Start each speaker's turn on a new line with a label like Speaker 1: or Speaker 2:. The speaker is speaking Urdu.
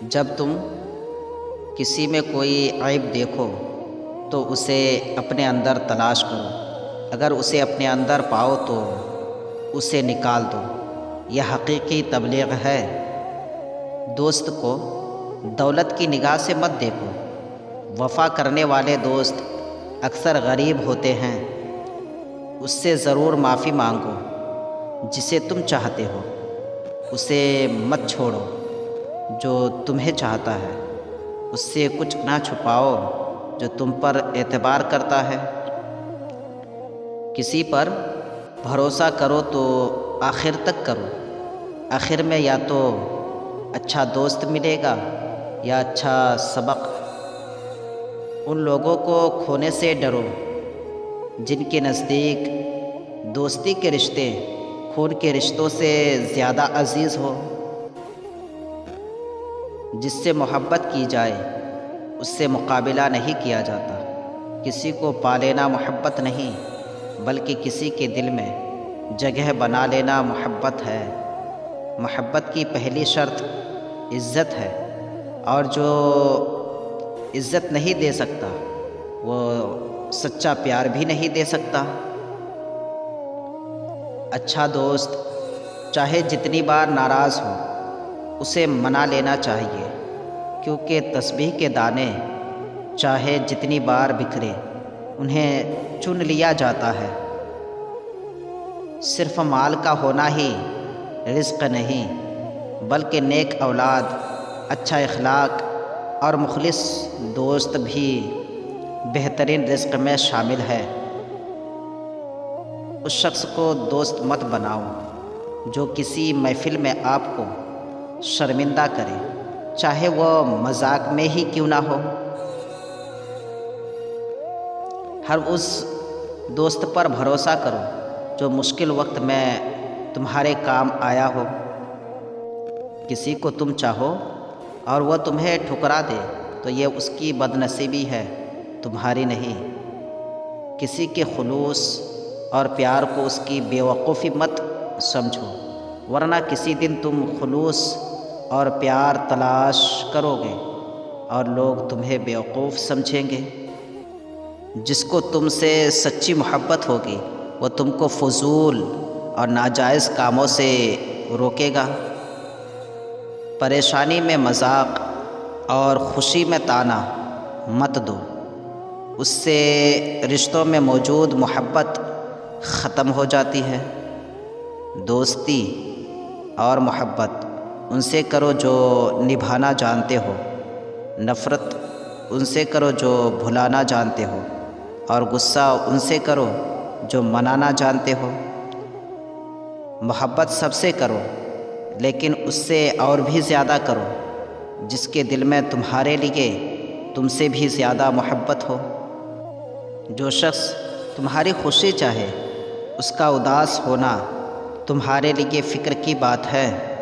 Speaker 1: جب تم کسی میں کوئی عیب دیکھو تو اسے اپنے اندر تلاش کرو، اگر اسے اپنے اندر پاؤ تو اسے نکال دو۔ یہ حقیقی تبلیغ ہے۔ دوست کو دولت کی نگاہ سے مت دیکھو۔ وفا کرنے والے دوست اکثر غریب ہوتے ہیں۔ اس سے ضرور معافی مانگو جسے تم چاہتے ہو، اسے مت چھوڑو جو تمہیں چاہتا ہے، اس سے کچھ نہ چھپاؤ جو تم پر اعتبار کرتا ہے۔ کسی پر بھروسہ کرو تو آخر تک کرو، آخر میں یا تو اچھا دوست ملے گا یا اچھا سبق۔ ان لوگوں کو کھونے سے ڈرو جن کے نزدیک دوستی کے رشتے خون کے رشتوں سے زیادہ عزیز ہو۔ جس سے محبت کی جائے اس سے مقابلہ نہیں کیا جاتا۔ کسی کو پا لینا محبت نہیں بلکہ کسی کے دل میں جگہ بنا لینا محبت ہے۔ محبت کی پہلی شرط عزت ہے، اور جو عزت نہیں دے سکتا وہ سچا پیار بھی نہیں دے سکتا۔ اچھا دوست چاہے جتنی بار ناراض ہو اسے منا لینا چاہیے، کیونکہ تسبیح کے دانے چاہے جتنی بار بکھرے انہیں چن لیا جاتا ہے۔ صرف مال کا ہونا ہی رزق نہیں بلکہ نیک اولاد، اچھا اخلاق اور مخلص دوست بھی بہترین رزق میں شامل ہے۔ اس شخص کو دوست مت بناؤ جو کسی محفل میں آپ کو شرمندہ کرے، چاہے وہ مذاق میں ہی کیوں نہ ہو۔ ہر اس دوست پر بھروسہ کرو جو مشکل وقت میں تمہارے کام آیا ہو۔ کسی کو تم چاہو اور وہ تمہیں ٹھکرا دے تو یہ اس کی بد نصیبی ہے، تمہاری نہیں۔ کسی کے خلوص اور پیار کو اس کی بے وقوفی مت سمجھو، ورنہ کسی دن تم خلوص اور پیار تلاش کرو گے اور لوگ تمہیں بیوقوف سمجھیں گے۔ جس کو تم سے سچی محبت ہوگی وہ تم کو فضول اور ناجائز کاموں سے روکے گا۔ پریشانی میں مذاق اور خوشی میں طعنہ مت دو، اس سے رشتوں میں موجود محبت ختم ہو جاتی ہے۔ دوستی اور محبت ان سے کرو جو نبھانا جانتے ہو، نفرت ان سے کرو جو بھلانا جانتے ہو، اور غصہ ان سے کرو جو منانا جانتے ہو۔ محبت سب سے کرو لیکن اس سے اور بھی زیادہ کرو جس کے دل میں تمہارے لیے تم سے بھی زیادہ محبت ہو۔ جو شخص تمہاری خوشی چاہے اس کا اداس ہونا تمہارے لیے فکر کی بات ہے۔